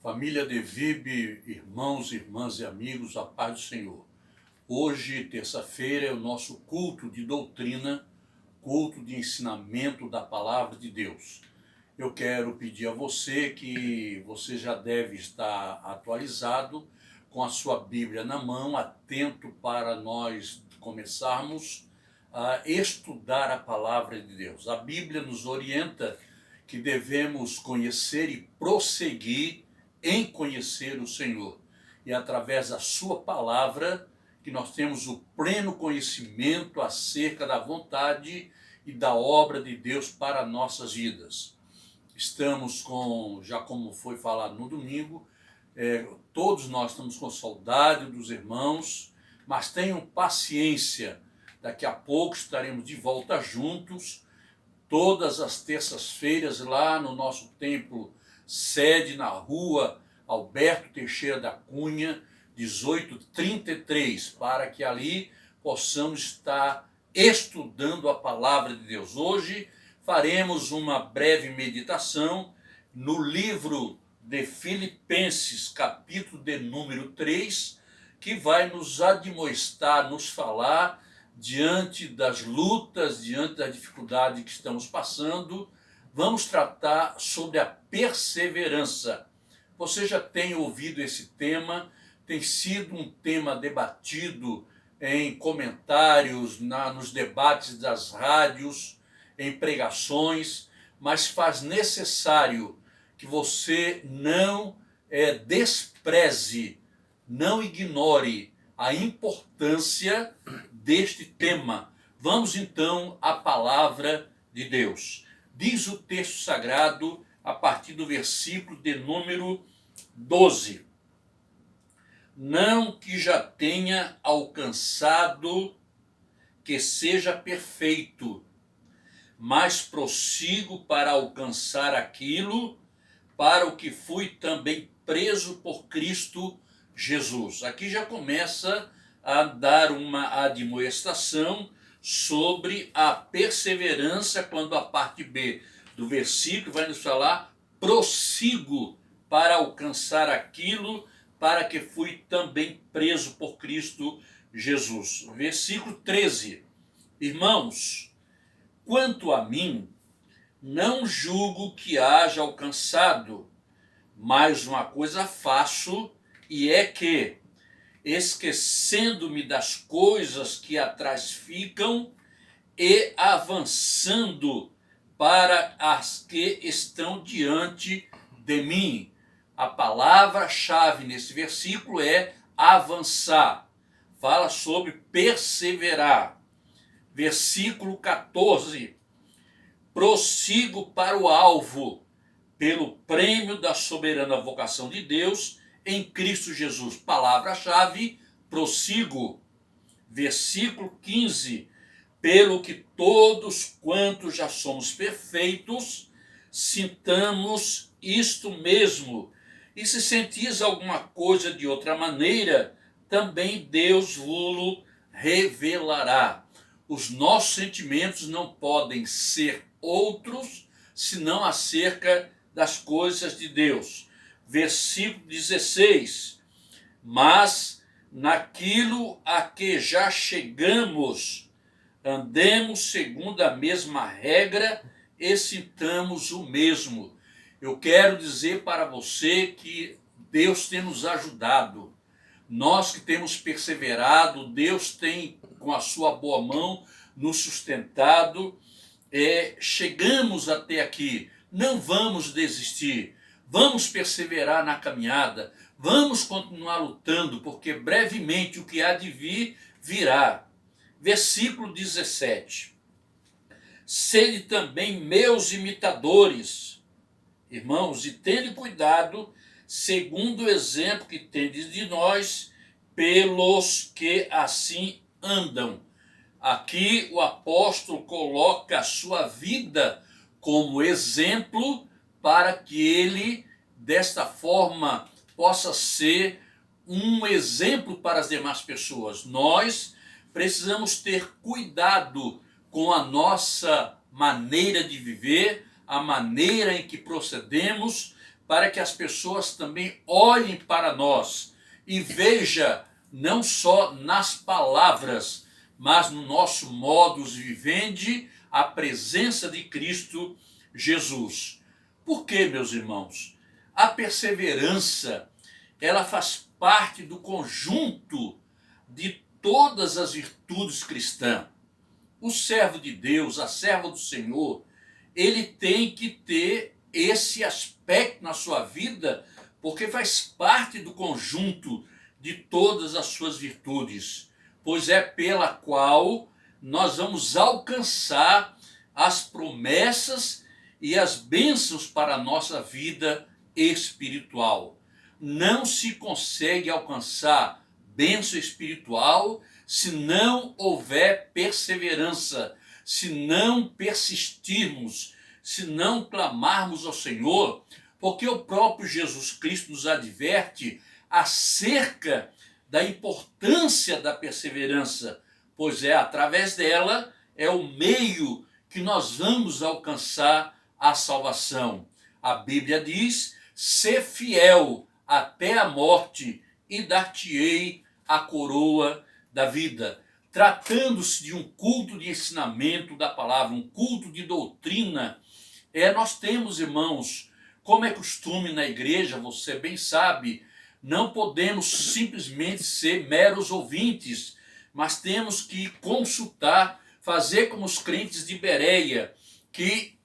Família Devib, irmãos, irmãs e amigos, a paz do Senhor. Hoje, terça-feira, é o nosso culto de doutrina, culto de ensinamento da palavra de Deus. Eu quero pedir a você que você já deve estar atualizado, com a sua Bíblia na mão, atento para nós começarmos a estudar a palavra de Deus. A Bíblia nos orienta que devemos conhecer e prosseguir em conhecer o Senhor. E através da sua palavra que nós temos o pleno conhecimento acerca da vontade e da obra de Deus para nossas vidas. Estamos já como foi falado no domingo, todos nós estamos com saudade dos irmãos, mas tenham paciência, daqui a pouco estaremos de volta juntos, todas as terças-feiras lá no nosso templo sede na rua Alberto Teixeira da Cunha, 1833, para que ali possamos estar estudando a palavra de Deus. Hoje faremos uma breve meditação no livro de Filipenses, capítulo de número 3, que vai nos admoestar, nos falar diante das lutas, diante da dificuldade que estamos passando. Vamos tratar sobre a perseverança. Você já tem ouvido esse tema, tem sido um tema debatido em comentários, nos debates das rádios, em pregações, mas faz necessário que você não despreze, não ignore a importância deste tema. Vamos então à palavra de Deus. Diz o texto sagrado a partir do versículo de número 12. Não que já tenha alcançado que seja perfeito, mas prossigo para alcançar aquilo para o que fui também preso por Cristo Jesus. Aqui já começa a dar uma admoestação sobre a perseverança, quando a parte B do versículo vai nos falar: prossigo para alcançar aquilo para que fui também preso por Cristo Jesus. Versículo 13. Irmãos, quanto a mim, não julgo que haja alcançado, mas uma coisa faço, e é que, esquecendo-me das coisas que atrás ficam e avançando para as que estão diante de mim. A palavra-chave nesse versículo é avançar. Fala sobre perseverar. Versículo 14. Prossigo para o alvo, pelo prêmio da soberana vocação de Deus em Cristo Jesus. Palavra-chave, prossigo. Versículo 15. Pelo que todos quantos já somos perfeitos, sintamos isto mesmo. E se sentis alguma coisa de outra maneira, também Deus vos revelará. Os nossos sentimentos não podem ser outros, senão acerca das coisas de Deus. Versículo 16. Mas naquilo a que já chegamos, andemos segundo a mesma regra e sintamos o mesmo. Eu quero dizer para você que Deus tem nos ajudado. Nós que temos perseverado, Deus tem, com a sua boa mão, nos sustentado. Chegamos até aqui. Não vamos desistir. Vamos perseverar na caminhada. Vamos continuar lutando, porque brevemente o que há de vir, virá. Versículo 17. Sede também meus imitadores, irmãos, e tende cuidado, segundo o exemplo que tendes de nós, pelos que assim andam. Aqui o apóstolo coloca a sua vida como exemplo para que ele, desta forma, possa ser um exemplo para as demais pessoas. Nós precisamos ter cuidado com a nossa maneira de viver, a maneira em que procedemos, para que as pessoas também olhem para nós e vejam não só nas palavras, mas no nosso modus vivendi a presença de Cristo Jesus. Por quê, meus irmãos? A perseverança, ela faz parte do conjunto de todas as virtudes cristãs. O servo de Deus, a serva do Senhor, ele tem que ter esse aspecto na sua vida, porque faz parte do conjunto de todas as suas virtudes, pois é pela qual nós vamos alcançar as promessas e as bênçãos para a nossa vida espiritual. Não se consegue alcançar bênção espiritual se não houver perseverança, se não persistirmos, se não clamarmos ao Senhor, porque o próprio Jesus Cristo nos adverte acerca da importância da perseverança, pois é através dela é o meio que nós vamos alcançar a salvação. A Bíblia diz: "Sê fiel até a morte e dar-te-ei a coroa da vida." Tratando-se de um culto de ensinamento da palavra, um culto de doutrina, nós temos, irmãos, como é costume na igreja, você bem sabe, não podemos simplesmente ser meros ouvintes, mas temos que consultar, fazer como os crentes de Bereia, que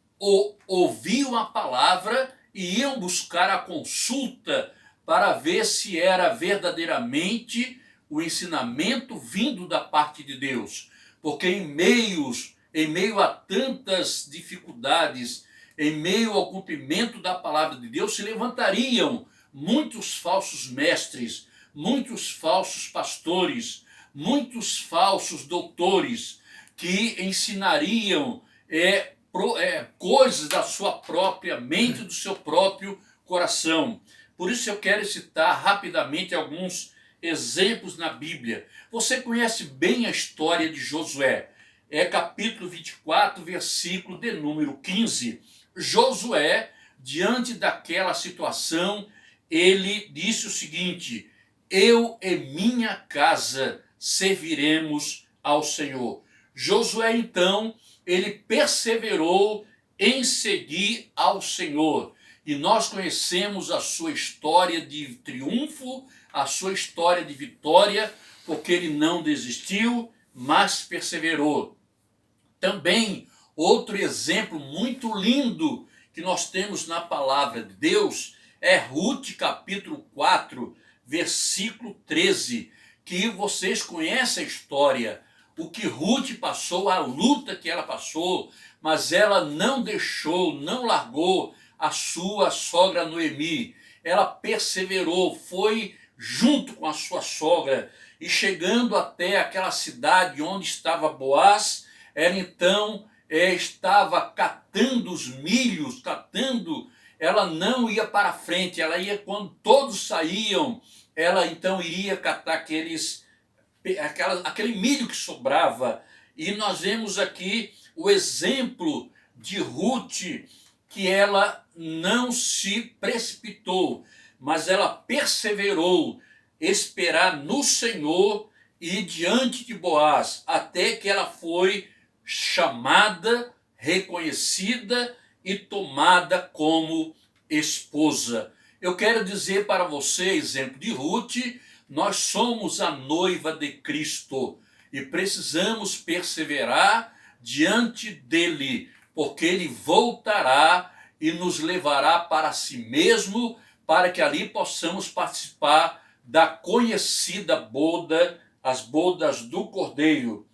ouviam a palavra e iam buscar a consulta para ver se era verdadeiramente o ensinamento vindo da parte de Deus. Porque em meio a tantas dificuldades, em meio ao cumprimento da palavra de Deus, se levantariam muitos falsos mestres, muitos falsos pastores, muitos falsos doutores, que ensinariam coisas da sua própria mente, do seu próprio coração. Por isso eu quero citar rapidamente alguns exemplos na Bíblia. Você conhece bem a história de Josué. Capítulo 24, versículo de número 15. Josué, diante daquela situação, ele disse o seguinte: "Eu e minha casa serviremos ao Senhor." Josué, então, ele perseverou em seguir ao Senhor. E nós conhecemos a sua história de triunfo, a sua história de vitória, porque ele não desistiu, mas perseverou. Também, outro exemplo muito lindo que nós temos na palavra de Deus é Rute, capítulo 4, versículo 13, que vocês conhecem a história, o que Rute passou, a luta que ela passou, mas ela não deixou, não largou a sua sogra Noemi. Ela perseverou, foi junto com a sua sogra, e chegando até aquela cidade onde estava Boaz, ela então estava catando os milhos, ela não ia para frente, ela ia quando todos saíam, ela então iria catar aquele milho que sobrava. E nós vemos aqui o exemplo de Rute, que ela não se precipitou, mas ela perseverou, esperar no Senhor e diante de Boaz, até que ela foi chamada, reconhecida e tomada como esposa. Eu quero dizer para você, exemplo de Rute, nós somos a noiva de Cristo e precisamos perseverar diante dele, porque ele voltará e nos levará para si mesmo, para que ali possamos participar da conhecida boda, as bodas do Cordeiro.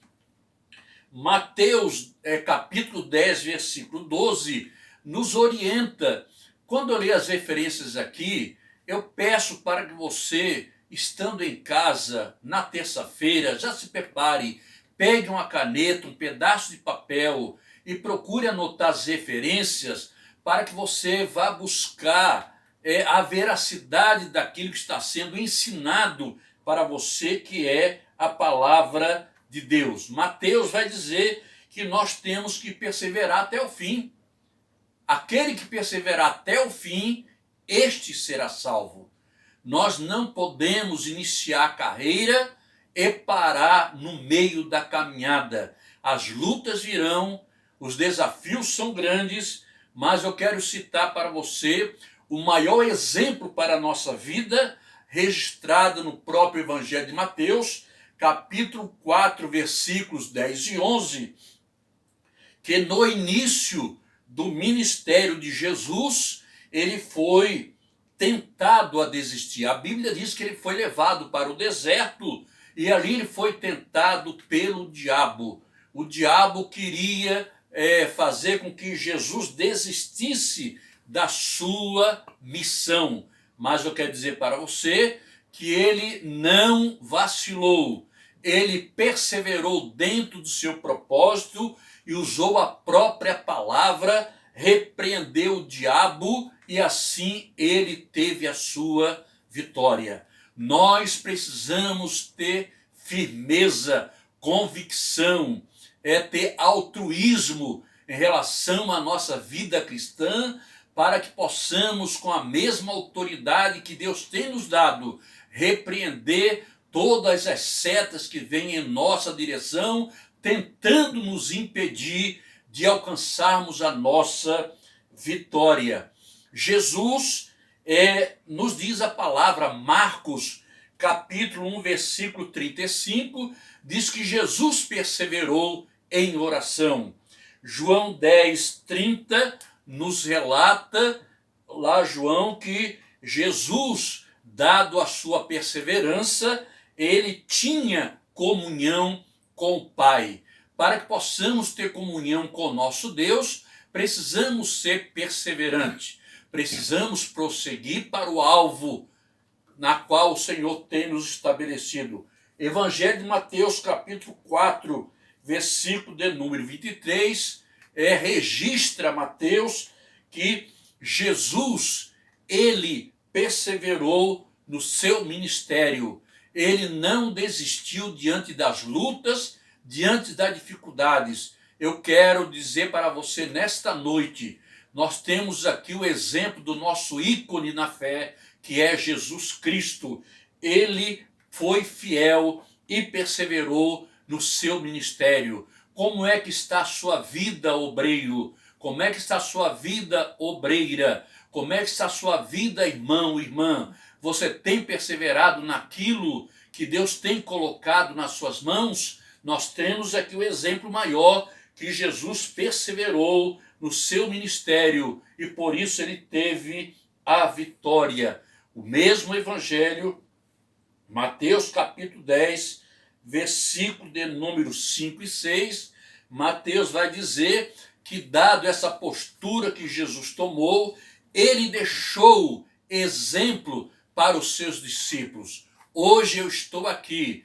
Mateus, capítulo 10, versículo 12, nos orienta. Quando eu leio as referências aqui, eu peço para que você, estando em casa, na terça-feira, já se prepare, pegue uma caneta, um pedaço de papel e procure anotar as referências para que você vá buscar a veracidade daquilo que está sendo ensinado para você, que é a palavra de Deus. Mateus vai dizer que nós temos que perseverar até o fim. Aquele que perseverar até o fim, este será salvo. Nós não podemos iniciar a carreira e parar no meio da caminhada. As lutas virão, os desafios são grandes, mas eu quero citar para você o maior exemplo para a nossa vida, registrado no próprio Evangelho de Mateus, capítulo 4, versículos 10 e 11, que no início do ministério de Jesus, ele foi tentado a desistir. A Bíblia diz que ele foi levado para o deserto e ali ele foi tentado pelo diabo. O diabo queria fazer com que Jesus desistisse da sua missão. Mas eu quero dizer para você que ele não vacilou. Ele perseverou dentro do seu propósito e usou a própria palavra, repreendeu o diabo e assim ele teve a sua vitória. Nós precisamos ter firmeza, convicção, ter altruísmo em relação à nossa vida cristã, para que possamos, com a mesma autoridade que Deus tem nos dado, repreender todas as setas que vêm em nossa direção, tentando nos impedir de alcançarmos a nossa vitória. Jesus nos diz a palavra, Marcos, capítulo 1, versículo 35, diz que Jesus perseverou em oração. João 10, 30 nos relata, lá João, que Jesus, dado a sua perseverança, ele tinha comunhão com o Pai. Para que possamos ter comunhão com o nosso Deus, precisamos ser perseverantes. Precisamos prosseguir para o alvo na qual o Senhor tem nos estabelecido. Evangelho de Mateus, capítulo 4, versículo de número 23, registra Mateus que Jesus, ele perseverou no seu ministério. Ele não desistiu diante das lutas, diante das dificuldades. Eu quero dizer para você nesta noite, nós temos aqui o exemplo do nosso ícone na fé, que é Jesus Cristo. Ele foi fiel e perseverou no seu ministério. Como é que está a sua vida, obreiro? Como é que está a sua vida, obreira? Como é que está a sua vida, irmão, irmã? Você tem perseverado naquilo que Deus tem colocado nas suas mãos? Nós temos aqui o exemplo maior, que Jesus perseverou no seu ministério e por isso ele teve a vitória. O mesmo evangelho, Mateus capítulo 10, versículo de número 5 e 6, Mateus vai dizer que, dado essa postura que Jesus tomou, ele deixou exemplo para os seus discípulos. Hoje eu estou aqui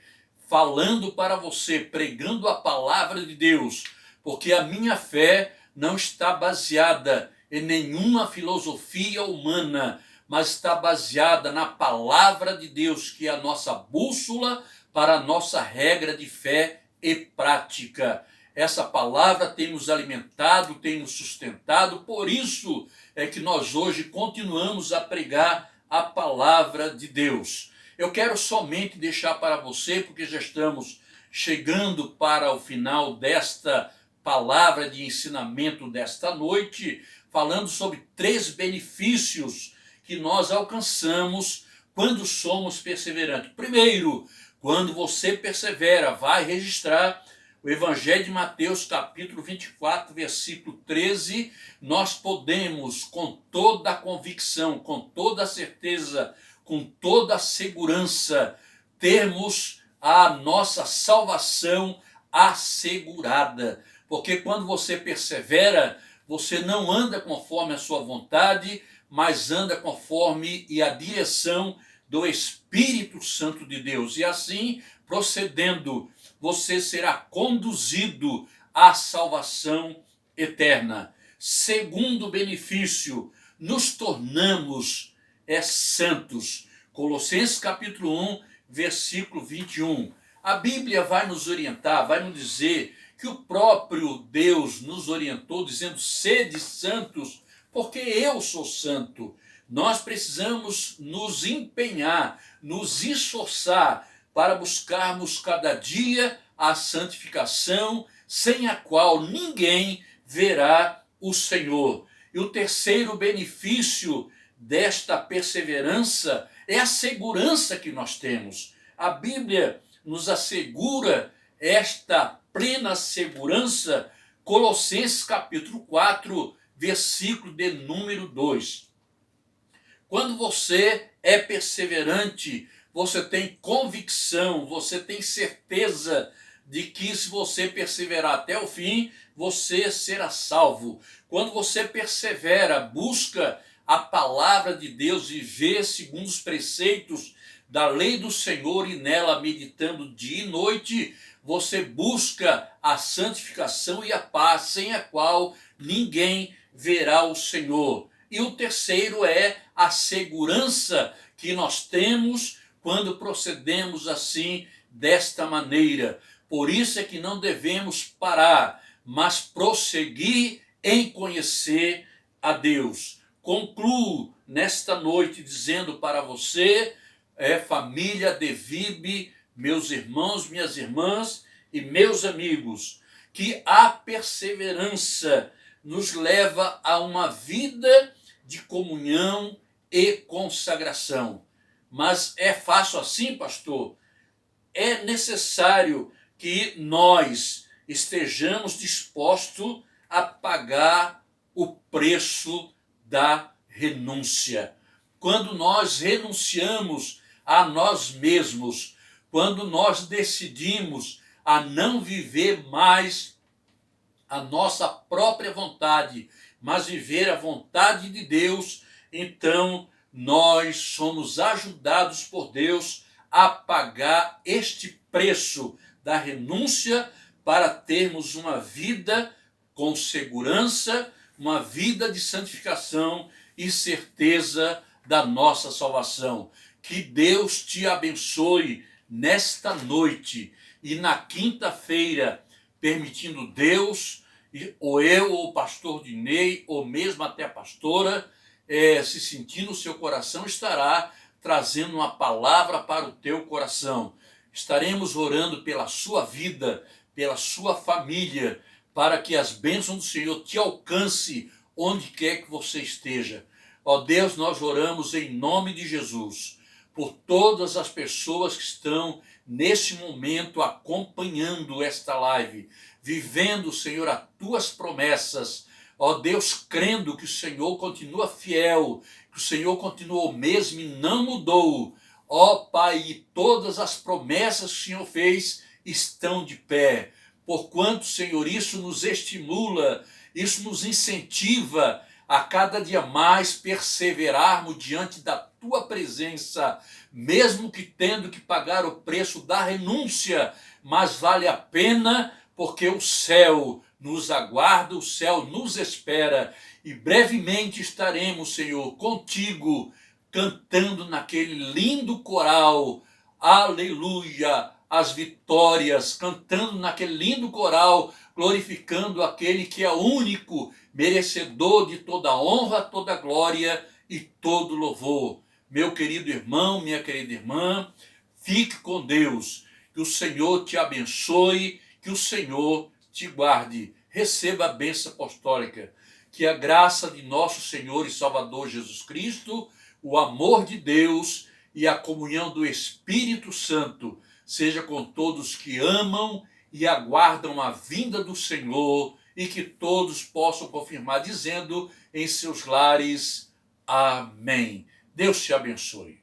falando para você, pregando a palavra de Deus, porque a minha fé não está baseada em nenhuma filosofia humana, mas está baseada na palavra de Deus, que é a nossa bússola para a nossa regra de fé e prática. Essa palavra tem nos alimentado, tem nos sustentado, por isso é que nós hoje continuamos a pregar a palavra de Deus. Eu quero somente deixar para você, porque já estamos chegando para o final desta palavra de ensinamento desta noite, falando sobre 3 benefícios que nós alcançamos quando somos perseverantes. Primeiro, quando você persevera, vai registrar o Evangelho de Mateus, capítulo 24, versículo 13, nós podemos, com toda a convicção, com toda a certeza, com toda a segurança, termos a nossa salvação assegurada. Porque quando você persevera, você não anda conforme a sua vontade, mas anda conforme a direção do Espírito Santo de Deus. E assim, procedendo, você será conduzido à salvação eterna. Segundo benefício, nos tornamos santos. Colossenses capítulo 1, versículo 21. A Bíblia vai nos orientar, vai nos dizer que o próprio Deus nos orientou dizendo: sede santos, porque eu sou santo. Nós precisamos nos empenhar, nos esforçar para buscarmos cada dia a santificação, sem a qual ninguém verá o Senhor. E o terceiro benefício desta perseverança é a segurança que nós temos. A Bíblia nos assegura esta plena segurança, Colossenses capítulo 4, versículo de número 2. Quando você é perseverante, você tem convicção, você tem certeza de que se você perseverar até o fim, você será salvo. Quando você persevera, busca a palavra de Deus, viver segundo os preceitos da lei do Senhor e nela meditando dia e noite, você busca a santificação e a paz, sem a qual ninguém verá o Senhor. E o terceiro é a segurança que nós temos quando procedemos assim, desta maneira. Por isso é que não devemos parar, mas prosseguir em conhecer a Deus. Concluo nesta noite dizendo para você, família Devib, meus irmãos, minhas irmãs e meus amigos, que a perseverança nos leva a uma vida de comunhão e consagração. Mas é fácil assim, pastor? É necessário que nós estejamos dispostos a pagar o preço da renúncia. Quando nós renunciamos a nós mesmos, quando nós decidimos a não viver mais a nossa própria vontade, mas viver a vontade de Deus, então nós somos ajudados por Deus a pagar este preço da renúncia para termos uma vida com segurança, uma vida de santificação e certeza da nossa salvação. Que Deus te abençoe nesta noite e na quinta-feira, permitindo Deus, ou eu, ou o pastor Dinei, ou mesmo até a pastora, se sentir no seu coração, estará trazendo uma palavra para o teu coração. Estaremos orando pela sua vida, pela sua família, para que as bênçãos do Senhor te alcance onde quer que você esteja. Ó Deus, nós oramos em nome de Jesus, por todas as pessoas que estão nesse momento acompanhando esta live, vivendo, Senhor, as tuas promessas. Ó Deus, crendo que o Senhor continua fiel, que o Senhor continua o mesmo e não mudou. Ó Pai, e todas as promessas que o Senhor fez estão de pé. Porquanto, Senhor, isso nos estimula, isso nos incentiva a cada dia mais perseverarmos diante da tua presença, mesmo que tendo que pagar o preço da renúncia, mas vale a pena, porque o céu nos aguarda, o céu nos espera, e brevemente estaremos, Senhor, contigo, cantando naquele lindo coral, aleluia, as vitórias, cantando naquele lindo coral, glorificando aquele que é único, merecedor de toda honra, toda glória e todo louvor. Meu querido irmão, minha querida irmã, fique com Deus, que o Senhor te abençoe, que o Senhor te guarde. Receba a bênção apostólica, que a graça de nosso Senhor e Salvador Jesus Cristo, o amor de Deus e a comunhão do Espírito Santo seja com todos que amam e aguardam a vinda do Senhor, e que todos possam confirmar dizendo em seus lares, amém. Deus te abençoe.